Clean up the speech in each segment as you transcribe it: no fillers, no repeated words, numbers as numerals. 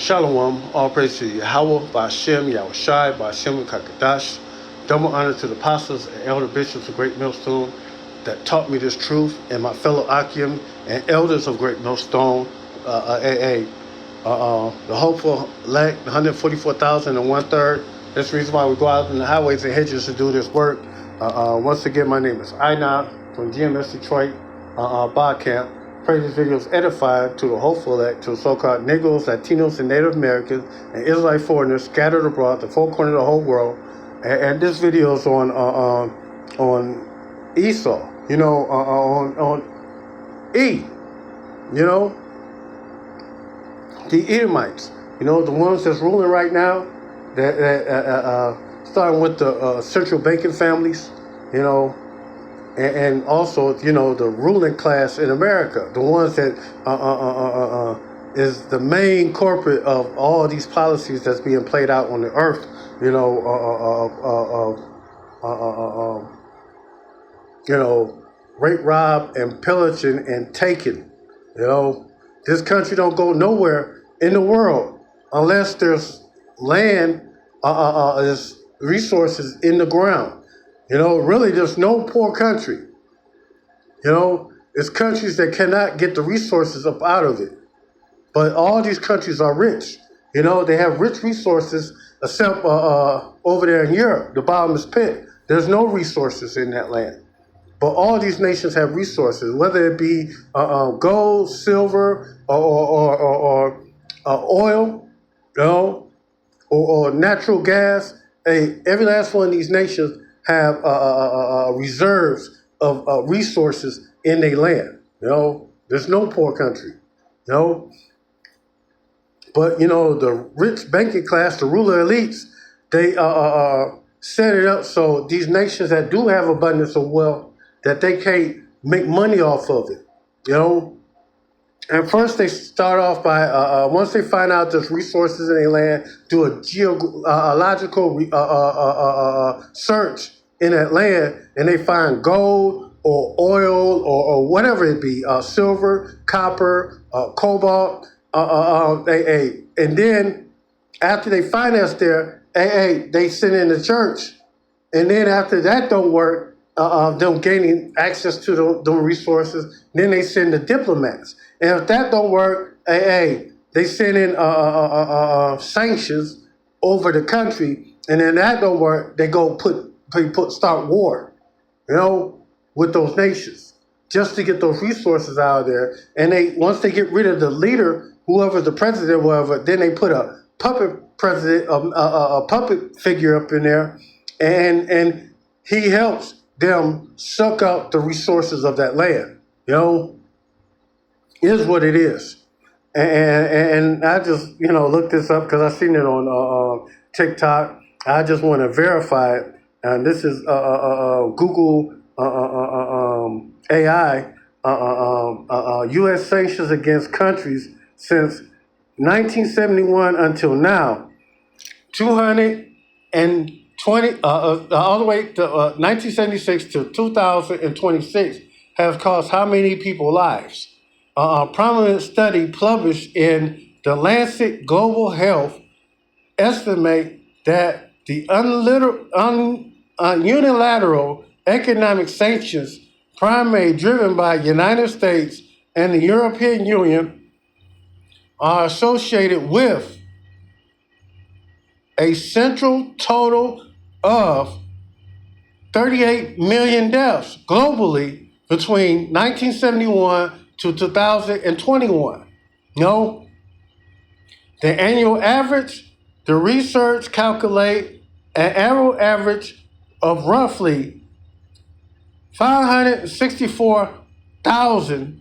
Shalom, all praise to Yahweh, Ba'ashem, Yahushai, Ba'ashem, Kakadash. Double honor to the apostles and elder bishops of Great Millstone that taught me this truth, and my fellow Akim and elders of Great Millstone, AA. The hopeful elect, 144,000 and one-third. That's the reason why we go out in the highways and hedges to do this work. Once again, my name is Ina from GMS Detroit Bar Camp. Pray this video is edifying to the hopeful elect, to so-called Negroes, Latinos, and Native Americans, and Israelite foreigners scattered abroad, the four corners of the whole world. And this video is on Esau, on E, the Edomites, the ones that's ruling right now, that starting with the central banking families, and also, the ruling class in America, the ones that is the main corporate of all these policies that's being played out on the earth, rape, rob, and pillaging and taking. This country don't go nowhere in the world unless there's land, there's resources in the ground. Really, there's no poor country. It's countries that cannot get the resources up out of it. But all these countries are rich. They have rich resources, except over there in Europe, the bottomless pit. There's no resources in that land. But all these nations have resources, whether it be gold, silver, or oil, or natural gas. Every last one of these nations have reserves of resources in their land. There's no poor country. But the rich banking class, the ruler elites, they set it up so these nations that do have abundance of wealth, that they can't make money off of it. And first they start off by, once they find out there's resources in their land, do a geological search in that land, and they find gold or oil or whatever it be, silver, copper, cobalt, and then after they finance there, they send in the church. And then after that don't work, them gaining access to the resources, then they send the diplomats. And if that don't work, they send in sanctions over the country, and then that don't work, they go start war, with those nations, just to get those resources out of there. And once they get rid of the leader, whoever's the president, whatever, then they put a puppet president, a puppet figure up in there, and he helps them suck out the resources of that land. Is what it is. And I just, looked this up because I seen it on TikTok. I just want to verify it. And this is Google AI, U.S. sanctions against countries since 1971 until now. 220, all the way to 1976 to 2026 has cost how many people lives? A prominent study published in the Lancet Global Health estimate that the unilateral economic sanctions, primarily driven by the United States and the European Union, are associated with a central total of 38 million deaths globally between 1971 to 2021. The annual average, the research calculate an annual average of roughly 564,000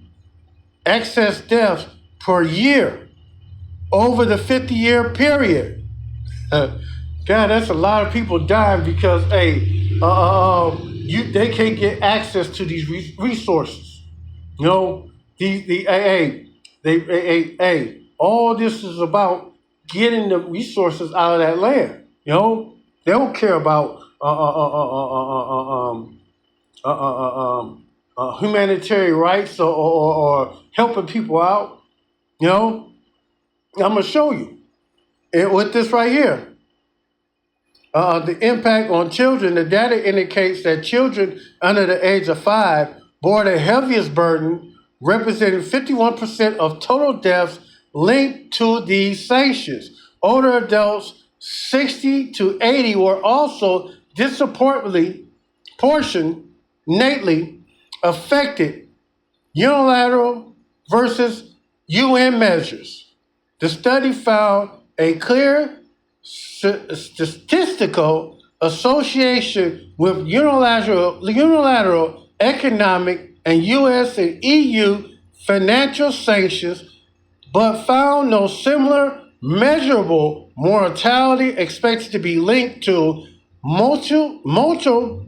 excess deaths per year over the 50-year period. God, that's a lot of people dying because they can't get access to these resources. All this is about getting the resources out of that land. They don't care about humanitarian rights or helping people out. I'm gonna show you. And with this right here, the impact on children, the data indicates that children under the age of 5 bore the heaviest burden, representing 51% of total deaths linked to these sanctions. Older adults, 60 to 80, were also disproportionately affected, unilateral versus UN measures. The study found a clear statistical association with unilateral economic and U.S. and EU financial sanctions, but found no similar measurable mortality expected to be linked to multilateral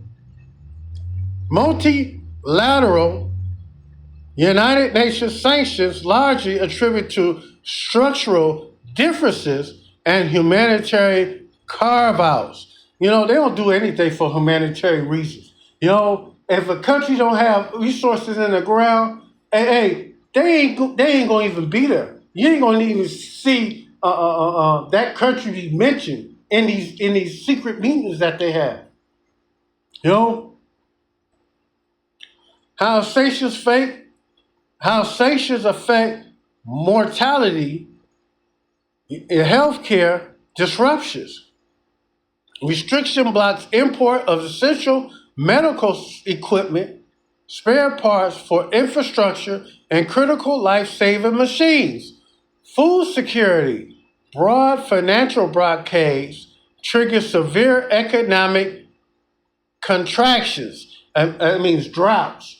United Nations sanctions, largely attributed to structural differences and humanitarian carve-outs. They don't do anything for humanitarian reasons. If a country don't have resources in the ground, hey, they ain't gonna even be there. You ain't gonna even see that country be mentioned in these secret meetings that they have. How sanctions affect mortality in healthcare disruptions. Restriction blocks import of essential medical equipment, spare parts for infrastructure, and critical life-saving machines. Food security, broad financial blockades trigger severe economic contractions. That means droughts.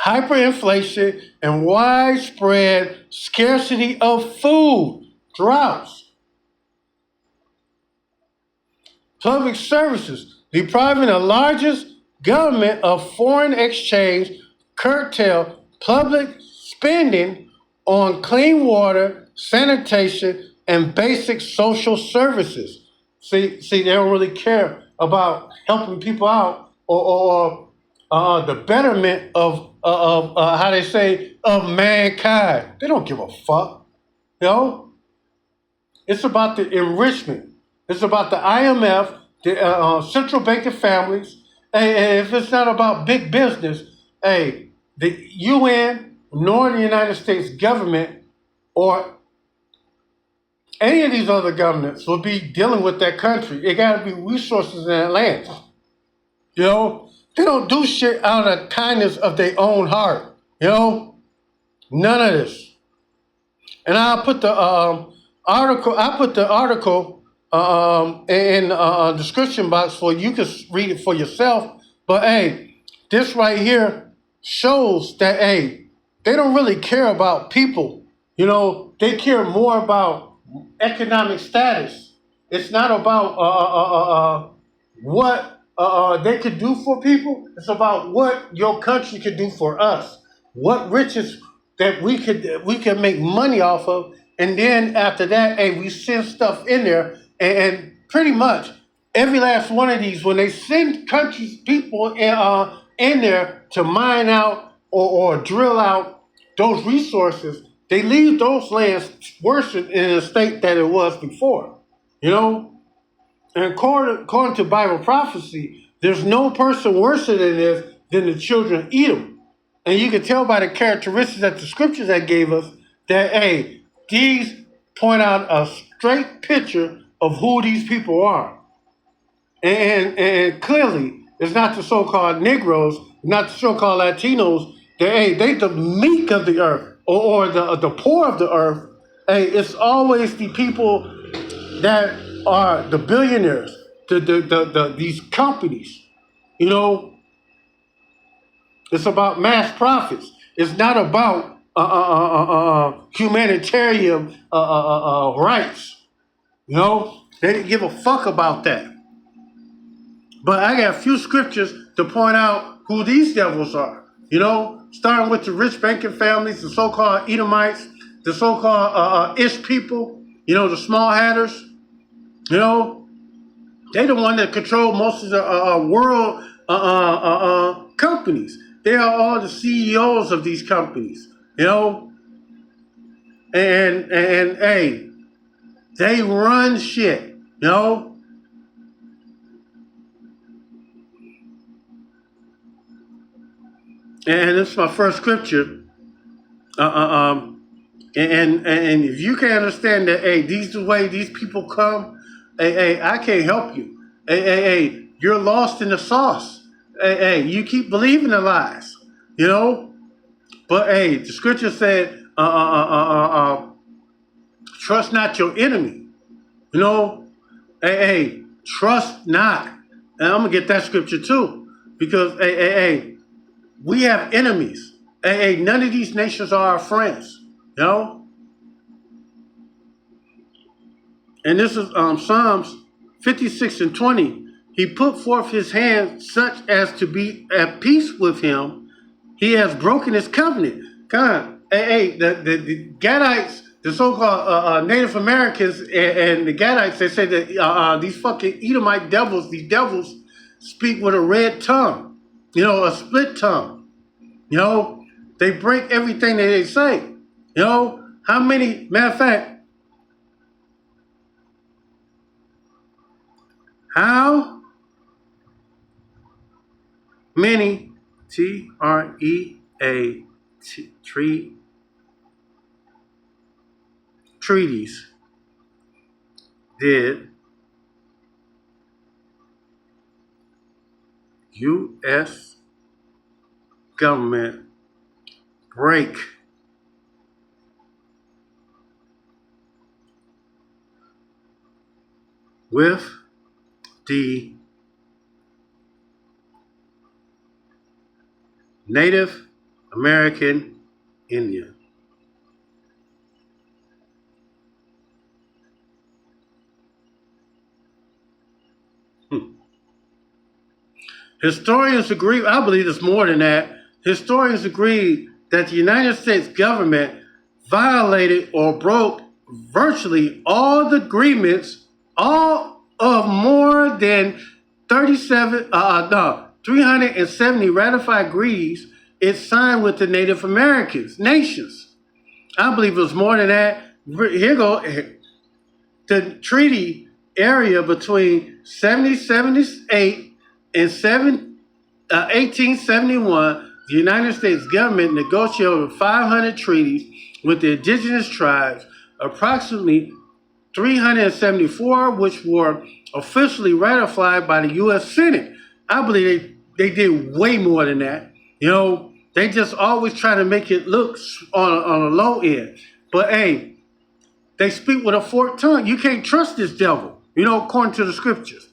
Hyperinflation and widespread scarcity of food, droughts. Public services, depriving the largest government of foreign exchange, curtail public spending on clean water, sanitation, and basic social services. See, they don't really care about helping people out or the betterment of how they say, of mankind. They don't give a fuck. It's about the enrichment. It's about the IMF, the central banking families. Hey, if it's not about big business, hey, the UN nor the United States government or any of these other governments will be dealing with that country. It got to be resources in Atlanta. They don't do shit out of kindness of their own heart. None of this. And I'll put the article. In the description box for you can read it for yourself. But hey, this right here shows that hey, they don't really care about people. They care more about economic status. It's not about what they could do for people. It's about what your country could do for us. What riches that we can make money off of, and then after that, hey, we send stuff in there, and pretty much every last one of these, when they send countries people in there to mine out or drill out those resources, they leave those lands worse in a state that it was before. And according to Bible prophecy, there's no person worse than this than the children of Edom. And you can tell by the characteristics that the scriptures that gave us that, hey, these point out a straight picture of who these people are. And clearly, it's not the so-called Negroes, not the so-called Latinos, that, hey, they the meek of the earth or the poor of the earth. Hey, it's always the people that are the billionaires, these companies. It's about mass profits. It's not about humanitarian rights. They didn't give a fuck about that. But I got a few scriptures to point out who these devils are. Starting with the rich banking families, the so-called Edomites, the so-called Ish people, the small hatters. They the one that control most of the world companies. They are all the CEOs of these companies. And hey, They run shit, you know? And this is my first scripture. Uh, uh, um, and if you can understand that, hey, these the way these people come, hey, I can't help you. Hey, you're lost in the sauce. Hey, you keep believing the lies, you know? But hey, the scripture said, trust not your enemy, you know? Hey, trust not. And I'm gonna get that scripture too, because hey, we have enemies. Hey, none of these nations are our friends, you know? And this is Psalms 56 and 20. He put forth his hand such as to be at peace with him. He has broken his covenant. God, the Gadites, the so-called Native Americans and the Gadites, they say that these fucking Edomite devils, these devils speak with a red tongue, you know, a split tongue. You know, they break everything that they say. You know, how many, matter of fact, how many treaties did U.S. government break with the Native American Indian? Historians agree, I believe it's more than that. Historians agree that the United States government violated or broke virtually all the agreements, all of more than 370 ratified agreements it signed with the Native Americans, nations. I believe it was more than that. Here go the treaty area between 1778 and 1871, the United States government negotiated over 500 treaties with the indigenous tribes, approximately 374 which were officially ratified by the U.S. Senate. I believe they did way more than that. You know, they just always try to make it look on a low end. But hey, they speak with a forked tongue. You can't trust this devil, you know, according to the scriptures.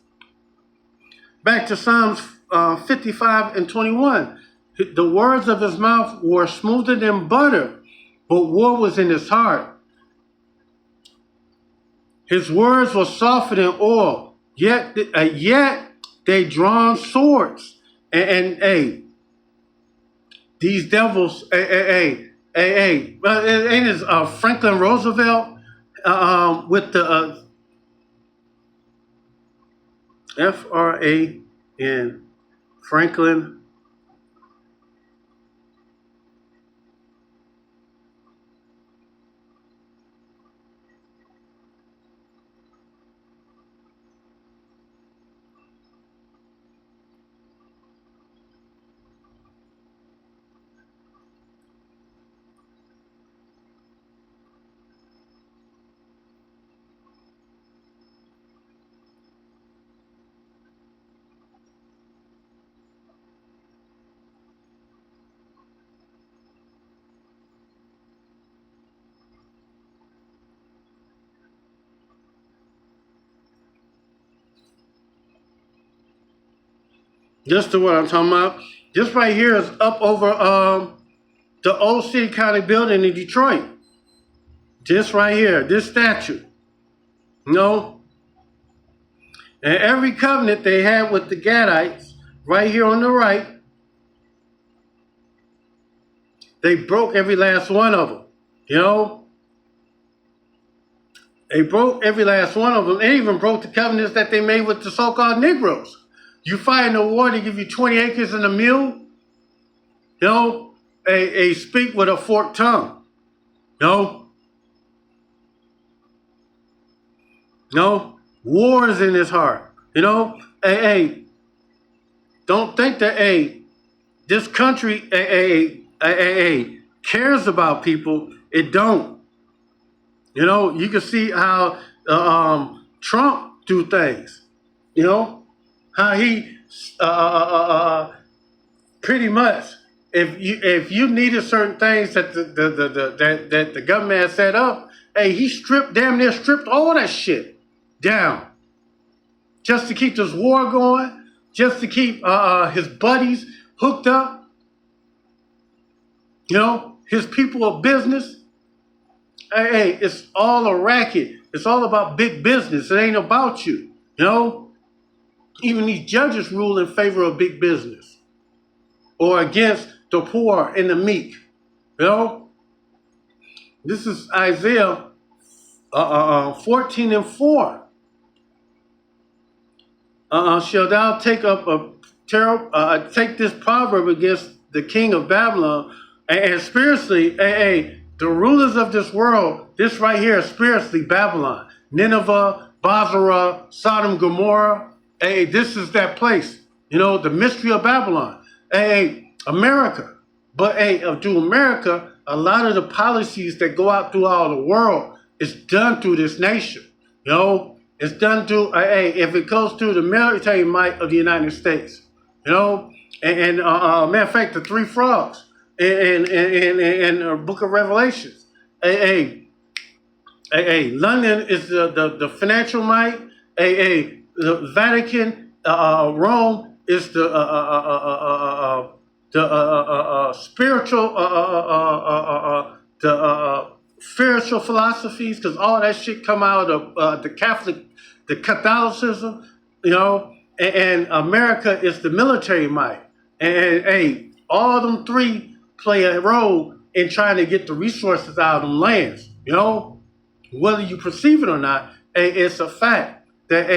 Back to Psalms 55 and 21. The words of his mouth were smoother than butter, but war was in his heart. His words were softer than oil, yet they drawn swords. Hey, these devils, ain't it Franklin Roosevelt with the FRAN, Franklin. Just to what I'm talking about. This right here is up over the old City County building in Detroit. This right here, this statue. You know? And every covenant they had with the Gadites, right here on the right, they broke every last one of them. You know? They broke every last one of them. They even broke the covenants that they made with the so-called Negroes. You fight in a war, they give you 20 acres and a mule. You know? They speak with a forked tongue. You know? You know, war is in his heart. You know, hey, don't think that this country cares about people. It don't. You know, you can see how Trump do things. You know, how he pretty much if you needed certain things that that the government had set up, he damn near stripped all that shit down just to keep this war going, just to keep his buddies hooked up. You know, his people of business. It's all a racket. It's all about big business. It ain't about you. You know, even these judges rule in favor of big business or against the poor and the meek. You know, this is Isaiah 14:4. Shall thou take up take this proverb against the king of Babylon, and spiritually, the rulers of this world, this right here is spiritually Babylon, Nineveh, Basra, Sodom, Gomorrah. This is that place. You know, the mystery of Babylon. America. But to America, a lot of the policies that go out throughout the world is done through this nation. You know, it's done through, if it goes through the military might of the United States. You know, and matter of fact, the three frogs in the book of Revelations. London is the financial might. The Vatican, Rome is the spiritual, spiritual philosophies, because all that shit come out of the Catholicism, you know, and America is the military might, and all them three play a role in trying to get the resources out of them lands, you know, whether you perceive it or not. It's a fact that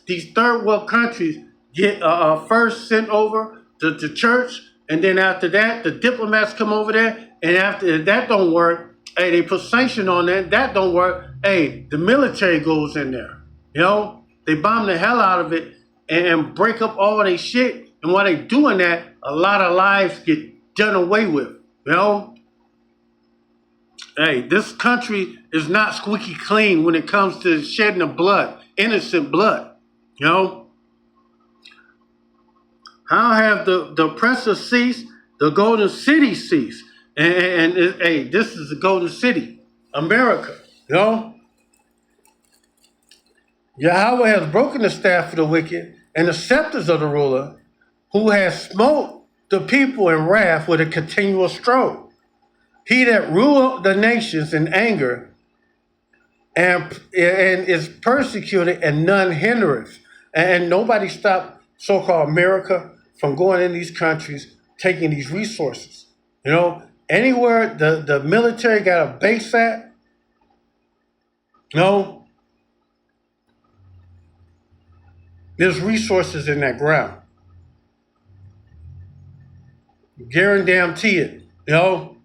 these third world countries get first sent over to the church, and then after that, the diplomats come over there, and after that don't work, they put sanction on that don't work, the military goes in there. You know, they bomb the hell out of it and break up all their shit, and while they doing that, a lot of lives get done away with, you know? This country is not squeaky clean when it comes to shedding of blood, innocent blood, you know? How have the oppressors ceased? The golden city ceased. And this is the golden city, America, you know? Yahweh has broken the staff of the wicked and the scepters of the ruler, who has smote the people in wrath with a continual stroke. He that ruled the nations in anger and is persecuted, and none hindereth. And nobody stopped so-called America from going in these countries, taking these resources. You know, anywhere the military got a base at, you know, there's resources in that ground. Guarantee it, you know.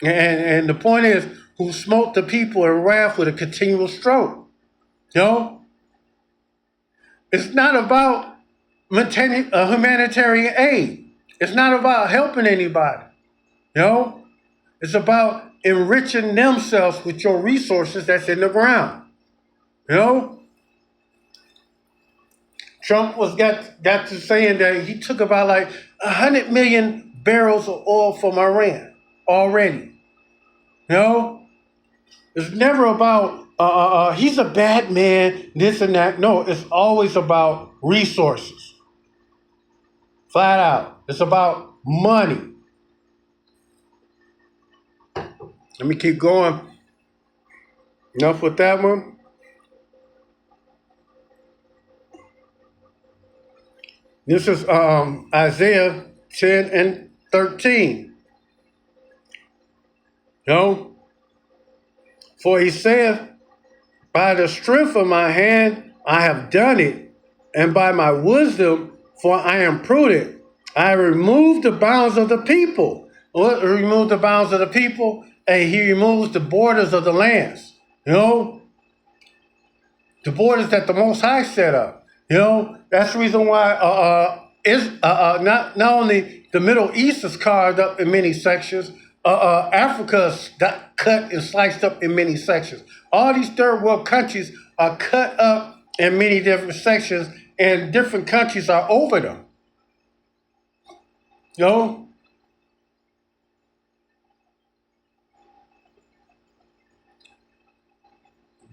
And the point is, who smote the people in wrath with a continual stroke. You know? It's not about maintaining a humanitarian aid. It's not about helping anybody. You know? It's about enriching themselves with your resources that's in the ground. You know? Trump got to saying that he took about like 100 million barrels of oil from Iran already. You know? It's never about, he's a bad man, this and that. No, it's always about resources. Flat out. It's about money. Let me keep going. Enough with that one. This is Isaiah 10:13. You know? For he saith, by the strength of my hand I have done it, and by my wisdom, for I am prudent. I removed the bounds of the people. What remove the bounds of the people? He removes the borders of the lands. You know, the borders that the Most High set up. You know, that's the reason why not only the Middle East is carved up in many sections, Africa is cut and sliced up in many sections. All these third world countries are cut up in many different sections, and different countries are over them. You know?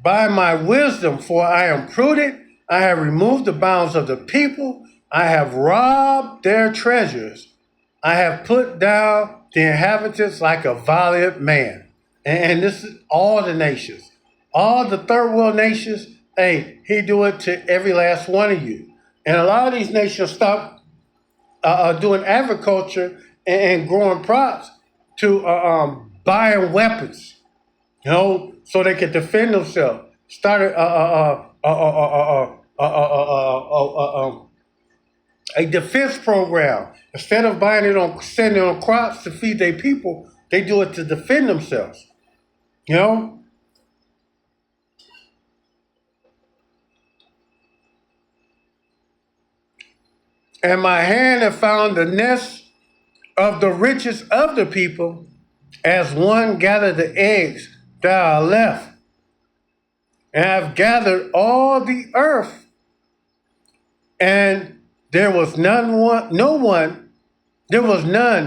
By my wisdom, for I am prudent, I have removed the bounds of the people, I have robbed their treasures, I have put down the inhabitants like a valiant man. And this is all the nations. All the third world nations, hey, he do it to every last one of you. And a lot of these nations stop doing agriculture and growing crops to buying weapons, you know, so they can defend themselves. Started a defense program. Instead of buying it on, sending it on crops to feed their people, they do it to defend themselves. You know? And my hand have found the nest of the riches of the people, as one gathered the eggs that are left. And I've gathered all the earth, and there was none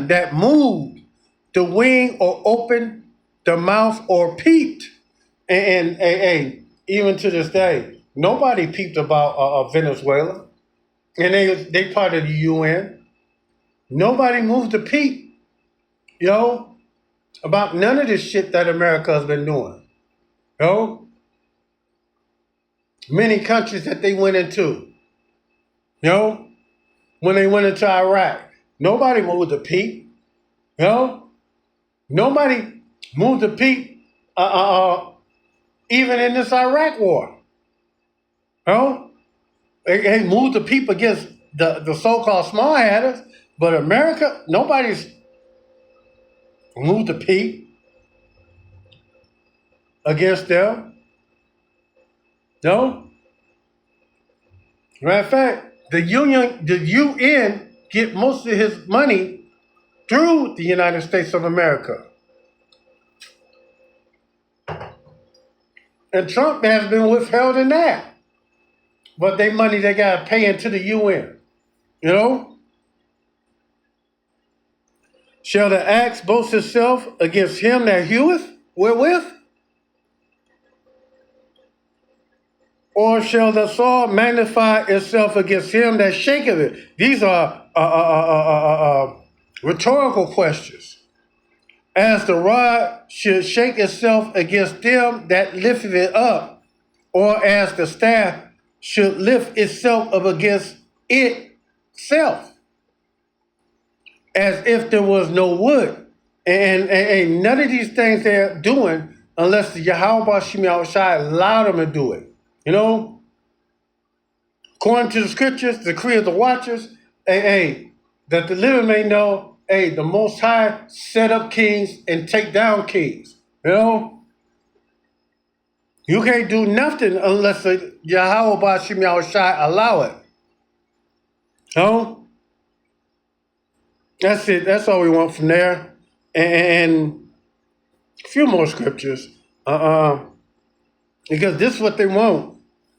that moved the wing or opened the mouth or peeped. And even to this day, nobody peeped about Venezuela, and they part of the UN. Nobody moved a peep, you know, about none of this shit that America has been doing. You know, many countries that they went into, you know, when they went into Iraq, nobody moved a peep, you know, nobody moved a peep, even in this Iraq war, you know, they moved the peep against the so-called small hatters, but America, nobody's moved the peep against them, no. Matter of fact, the UN get most of his money through the United States of America. And Trump has been withheld in that. But they money they got to pay into the UN. You know? Shall the axe boast itself against him that heweth wherewith? Or shall the sword magnify itself against him that shaketh it? These are rhetorical questions. As the rod should shake itself against them that lifteth it up, or as the staff should lift itself up against itself, as if there was no wood. And none of these things they're doing unless the Yahweh Shemi Shai allowed them to do it. You know? According to the scriptures, the decree of the watchers, that the living may know, the Most High set up kings and take down kings. You know? You can't do nothing unless the Yahweh Shemi Shai allow it. You know? That's it. That's all we want from there. And a few more scriptures. Because this is what they want.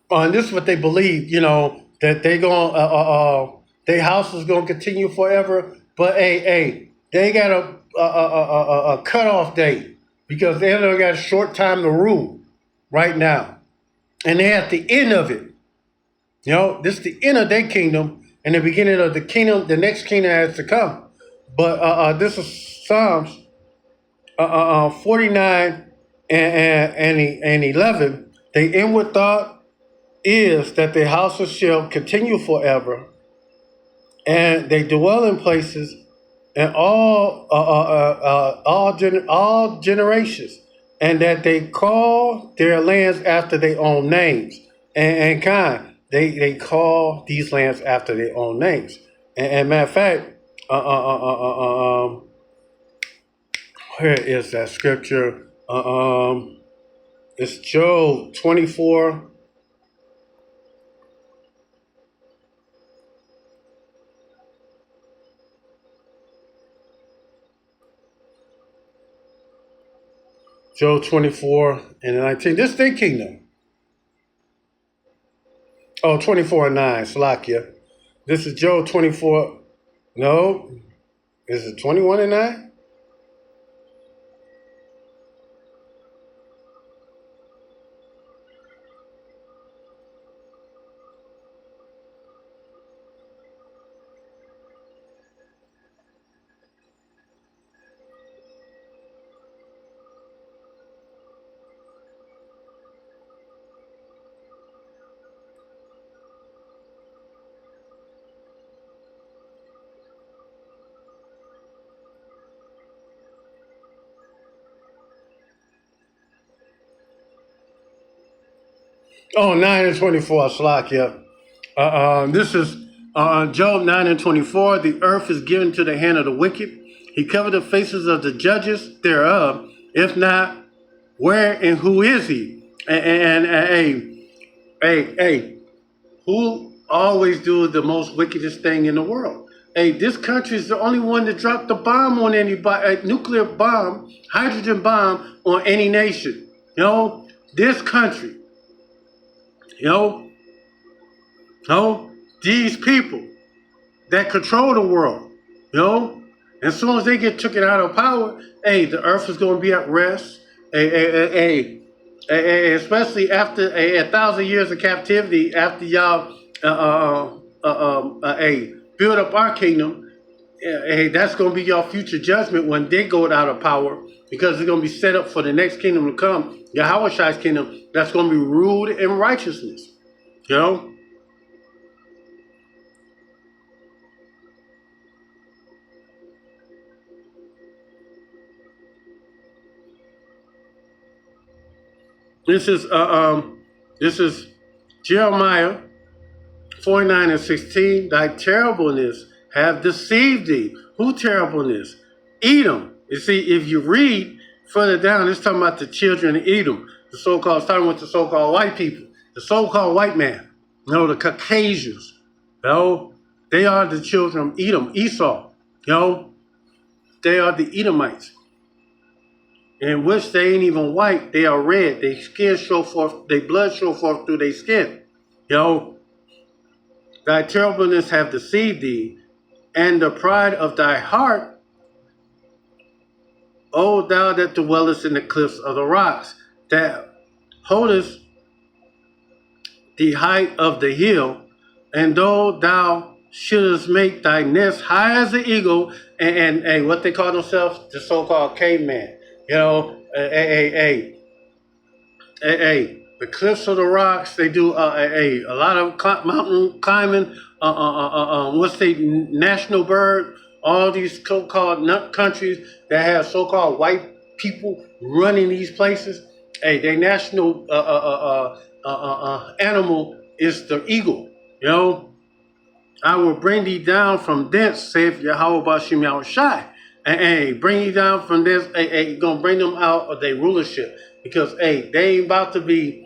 And this is what they believe, you know, that they their house is going to continue forever. But, they got a cutoff date because they only got a short time to rule right now. And they're at the end of it. You know, this is the end of their kingdom and the beginning of the kingdom. The next kingdom has to come. But this is Psalms 49 and 11. The inward thought is that their houses shall continue forever, and they dwell in places in all generations, and that they call their lands after their own names. And they call these lands after their own names. And matter of fact, where is that scripture? It's Job 24. Job 24 and 19. This is their kingdom. Oh, 24 and 9. Salakia. This is Job 24. No. Is it 21 and 9? Oh, 9 and 24. Salakia. This is Job 9 and 24. The earth is given to the hand of the wicked. He covered the faces of the judges thereof. If not, where and who is he? Hey, who always do the most wickedest thing in the world? Hey, this country is the only one that dropped a bomb on anybody, a nuclear bomb, hydrogen bomb on any nation. This country, these people that control the world, as soon as they get taken out of power, hey, the earth is going to be at rest. Especially after 1,000 years of captivity, after y'all build up our kingdom, that's going to be your future judgment when they go out of power, because it's going to be set up for the next kingdom to come, Yahweh's kingdom, that's going to be ruled in righteousness. This is Jeremiah 49 and 16. Thy terribleness have deceived thee. Who terribleness? Edom. You see, if you read further down, it's talking about the children of Edom, the so-called, starting with the so-called white people, the so-called white man, the Caucasians. They are the children of Edom, Esau. They are the Edomites, in which they ain't even white, they are red. Their skin show forth, their blood show forth through their skin. Thy terribleness have deceived thee, and the pride of thy heart, O thou that dwellest in the cliffs of the rocks, that holdest the height of the hill, and though thou shouldest make thy nest high as an eagle, and what they call themselves, the so-called caveman. The cliffs of the rocks, they do a lot of mountain climbing. What's the national bird? All these so-called countries that have so-called white people running these places. Their national animal is the eagle. I will bring thee down from thence, saith Yahweh Bashim Yahushai. Bring you down from this. Gonna bring them out of their rulership, because they ain't about to be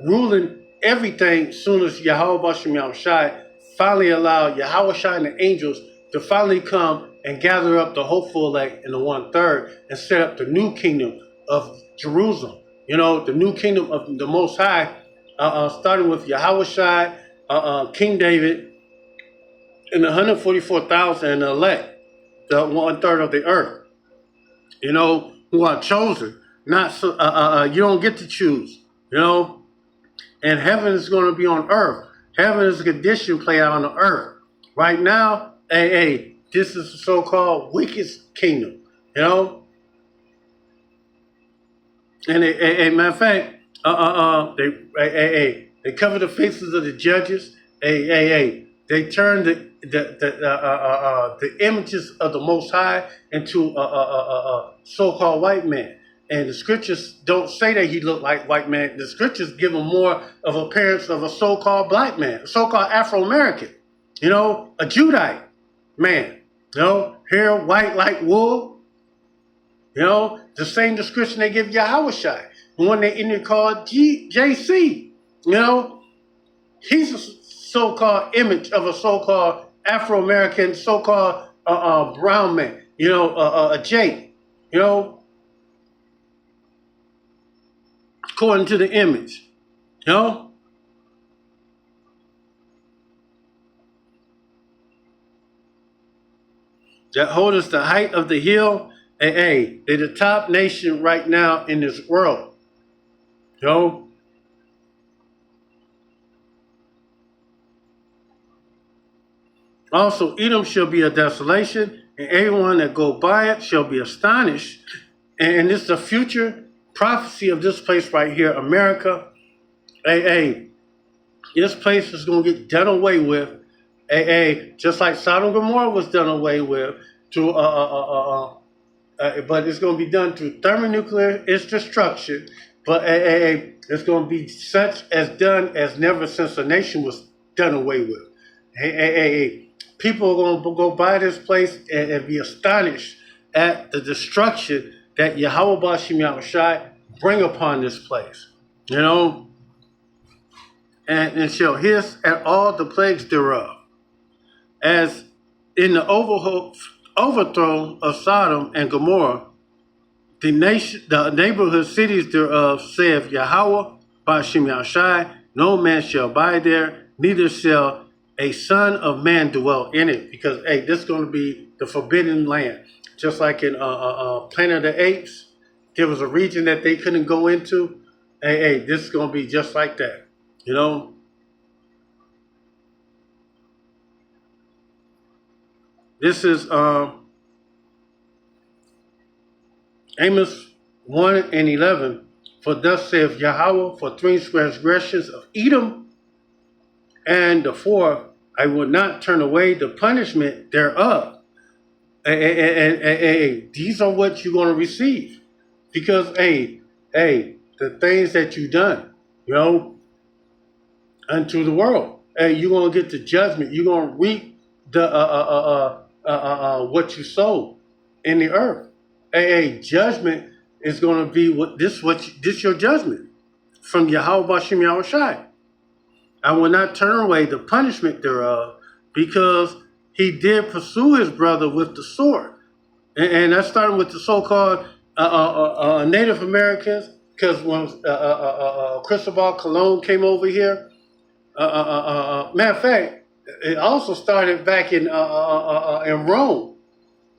ruling everything. As soon as Yahweh Bashim Yahushai finally allow Yahushai and the angels to finally come and gather up the hopeful elect in the 1/3 and set up the new kingdom of Jerusalem. The new kingdom of the Most High, starting with Yahushai, King David, and the 144,000 elect, the 1/3 of the earth, who are chosen. Not so, you don't get to choose, and heaven is going to be on earth. Heaven is a condition play out on the earth. Right now, this is the so-called wicked kingdom, and matter of fact, they cover the faces of the judges. They turn the images of the Most High into a so-called white man. And the scriptures don't say that he looked like white man. The scriptures give him more of appearance of a so-called black man, a so-called Afro-American, a Judite man, hair white like wool, the same description they give Yahushai. one they in there called JC. You know, he's a so-called image of a so-called Afro-American, so-called brown man. You know, a Jake. You know, according to the image. You know, that hold us the height of the hill. Hey, they're the top nation right now in this world. You know. Also, Edom shall be a desolation, and everyone that go by it shall be astonished. And it's the future prophecy of this place right here, America. Hey, this place is going to get done away with. Just like Sodom and Gomorrah was done away with, through but it's going to be done through thermonuclear its destruction. But it's going to be such as done as never since a nation was done away with. People are going to go by this place and be astonished at the destruction that Yahweh Bashim Yahushai bring upon this place. You know, and shall hiss at all the plagues thereof, as in the overthrow of Sodom and Gomorrah, the neighborhood cities thereof, saith Yahweh Bashim Yahushai, no man shall abide there, neither shall a son of man dwell in it. Because this is going to be the forbidden land, just like in Planet of the Apes. There was a region that they couldn't go into. This is going to be just like that. You know. This is Amos 1:11. For thus saith Yahweh, for 3 transgressions of Edom, and the 4th, I will not turn away the punishment thereof. And these are what you're going to receive. Because, the things that you've done, you know, unto the world. You're going to get the judgment. You're going to reap the what you sowed in the earth. Judgment is going to be this your judgment from Yahweh Bashim Yahushai. I will not turn away the punishment thereof, because he did pursue his brother with the sword. And that's starting with the so-called Native Americans, because when Cristobal Colon came over here, matter of fact, it also started back in Rome,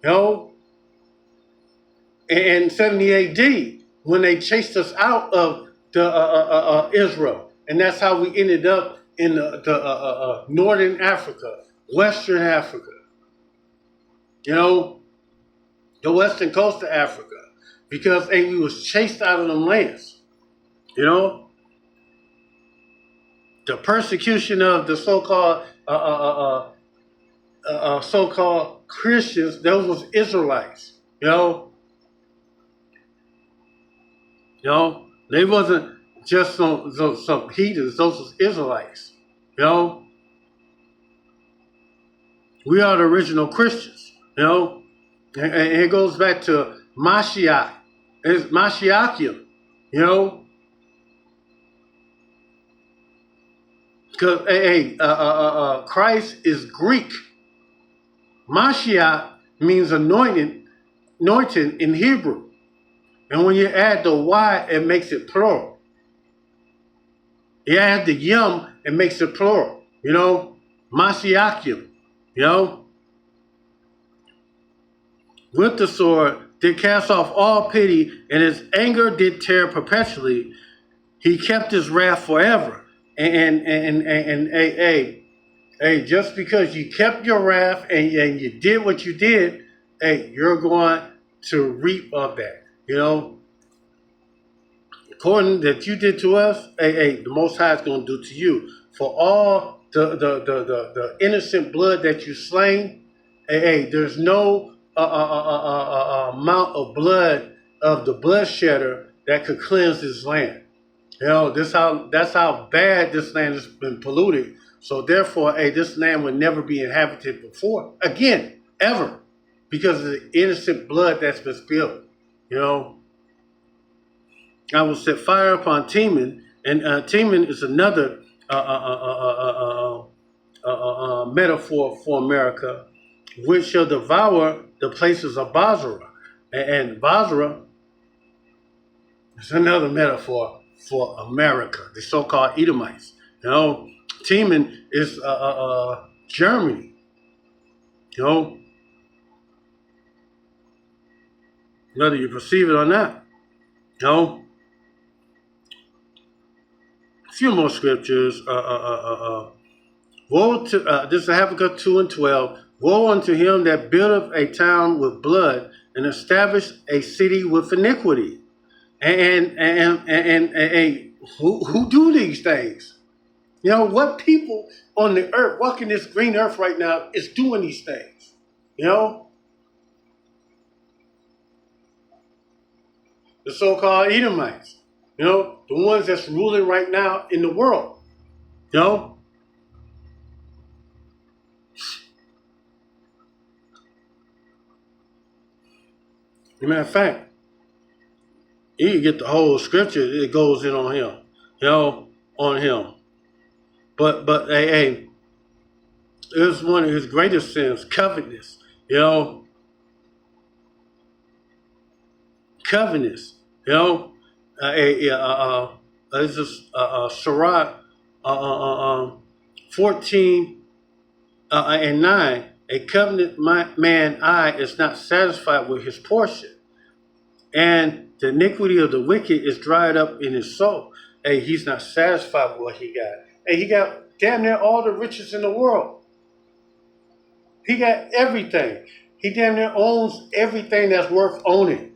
you know, in 70 AD, when they chased us out of the Israel. And that's how we ended up in the Northern Africa, Western Africa, you know, the western coast of Africa, because we was chased out of them lands, you know. The persecution of the so-called so-called Christians, those was Israelites, you know. You know, they wasn't just some heathens, those was Israelites, you know. We are the original Christians, you know. And it goes back to Mashiach. It's Mashiachim, you know. Because Christ is Greek. Mashiach means anointing in Hebrew. And when you add the Y, it makes it plural. You add the yum, it makes it plural. You know, Mashiachim, you know. With the sword did cast off all pity, and his anger did tear perpetually. He kept his wrath forever. And just because you kept your wrath and you did what you did, you're going to reap of that. You know, according that you did to us, the Most High is going to do to you. For all the innocent blood that you slain, there's no amount of blood of the bloodshedder that could cleanse this land. You know, that's how bad this land has been polluted. So therefore, this land would never be inhabited before again, ever, because of the innocent blood that's been spilled. You know, I will set fire upon Th3, and Th3 is another metaphor for America, which shall devour the places of Basra. And Basra is another metaphor for America, the so-called Edomites. Th3 is Germany. Whether you perceive it or not. A few more scriptures. Woe to this is Habakkuk 2:12. Woe unto him that buildeth a town with blood and established a city with iniquity. And who do these things? What people on the earth, walking this green earth right now, is doing these things? The so-called Edomites. The ones that's ruling right now in the world. As a matter of fact, you can get the whole scripture. It goes in on him, on him. But hey, it was one of his greatest sins, covetousness. Covetousness. This is Sirach 14 and 9. A covenant man eye is not satisfied with his portion, and the iniquity of the wicked is dried up in his soul. Hey, he's not satisfied with what he got. Hey, he got damn near all the riches in the world. He got everything. He damn near owns everything that's worth owning.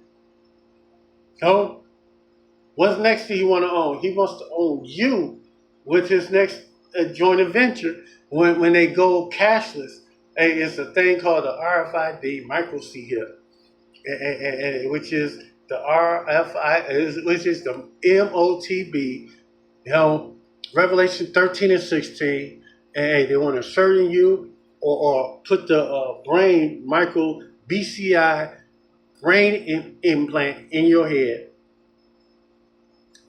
What's next do he want to own? He wants to own you with his next joint venture when they go cashless. Hey, it's a thing called the RFID micro chip, which is the which is the MOTB, Revelation 13 and 16, and they want to insert in you or put the brain micro BCI brain implant in your head,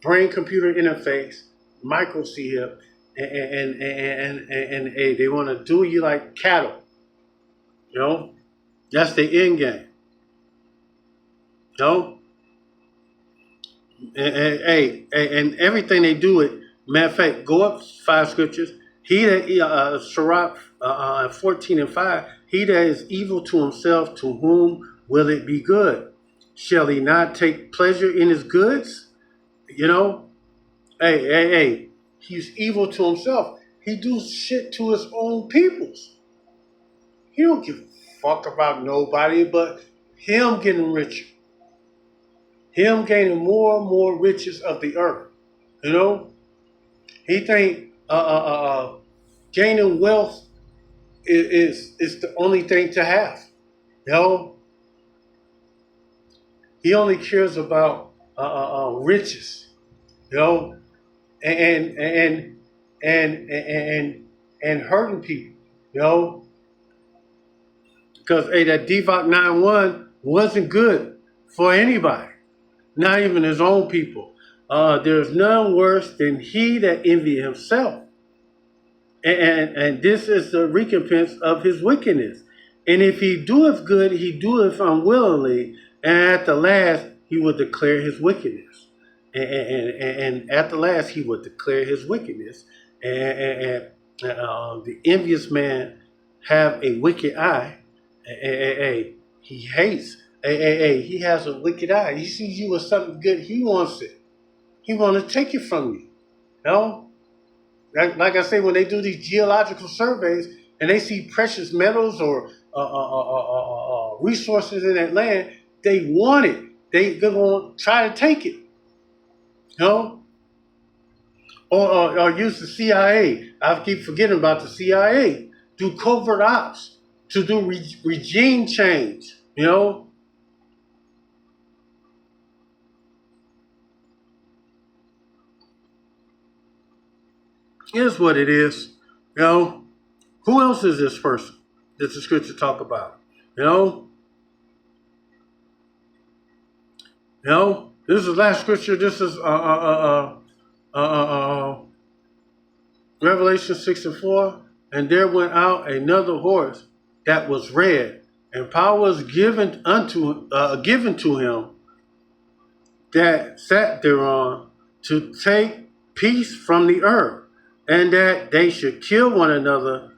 brain computer interface, micro chip, and they want to do you like cattle. That's the end game. And everything they do it. Matter of fact, go up 5 scriptures. He that Sirach 14 and 5. He that is evil to himself, to whom will it be good? Shall he not take pleasure in his goods? Hey. He's evil to himself. He do shit to his own peoples. He don't give a fuck about nobody but him getting richer. Him gaining more and more riches of the earth. He think gaining wealth is the only thing to have. He only cares about riches. And hurting people. Because that Devout 9:1 wasn't good for anybody. Not even his own people. There's none worse than he that envy himself. And this is the recompense of his wickedness. And if he doeth good, he doeth unwillingly, and at the last he will declare his wickedness. And at the last he will declare his wickedness. And the envious man have a wicked eye. He hates. He has a wicked eye. He sees you as something good. He wants it. He wants to take it from you. Like I say, when they do these geological surveys and they see precious metals or resources in that land, they want it. They're going to try to take it. Or use the CIA. I keep forgetting about the CIA. Do covert ops to do regime change. Here's what it is. Who else is this person that the scripture talk about? This is the last scripture. This is Revelation 6:4. And there went out another horse that was red, and power was given to him that sat thereon to take peace from the earth, and that they should kill one another.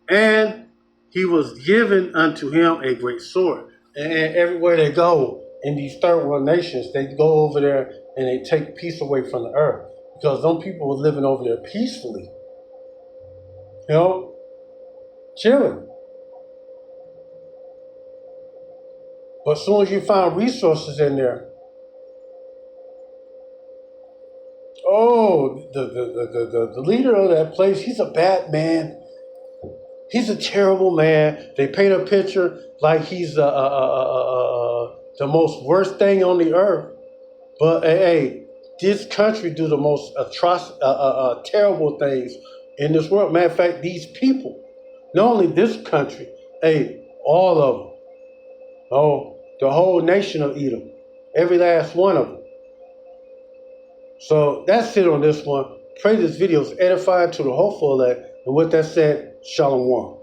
And he was given unto him a great sword. And everywhere they go in these third world nations, they go over there and they take peace away from the earth, because some people were living over there peacefully, chilling. But as soon as you find resources in there, the leader of that place, he's a bad man. He's a terrible man. They paint a picture like he's the most worst thing on the earth. But hey, this country do the most terrible things in this world. Matter of fact, these people, not only this country, all of them. The whole nation of Edom, every last one of them. So that's it on this one. Pray this video is edifying to the hopeful elect. And with that said, Shalom.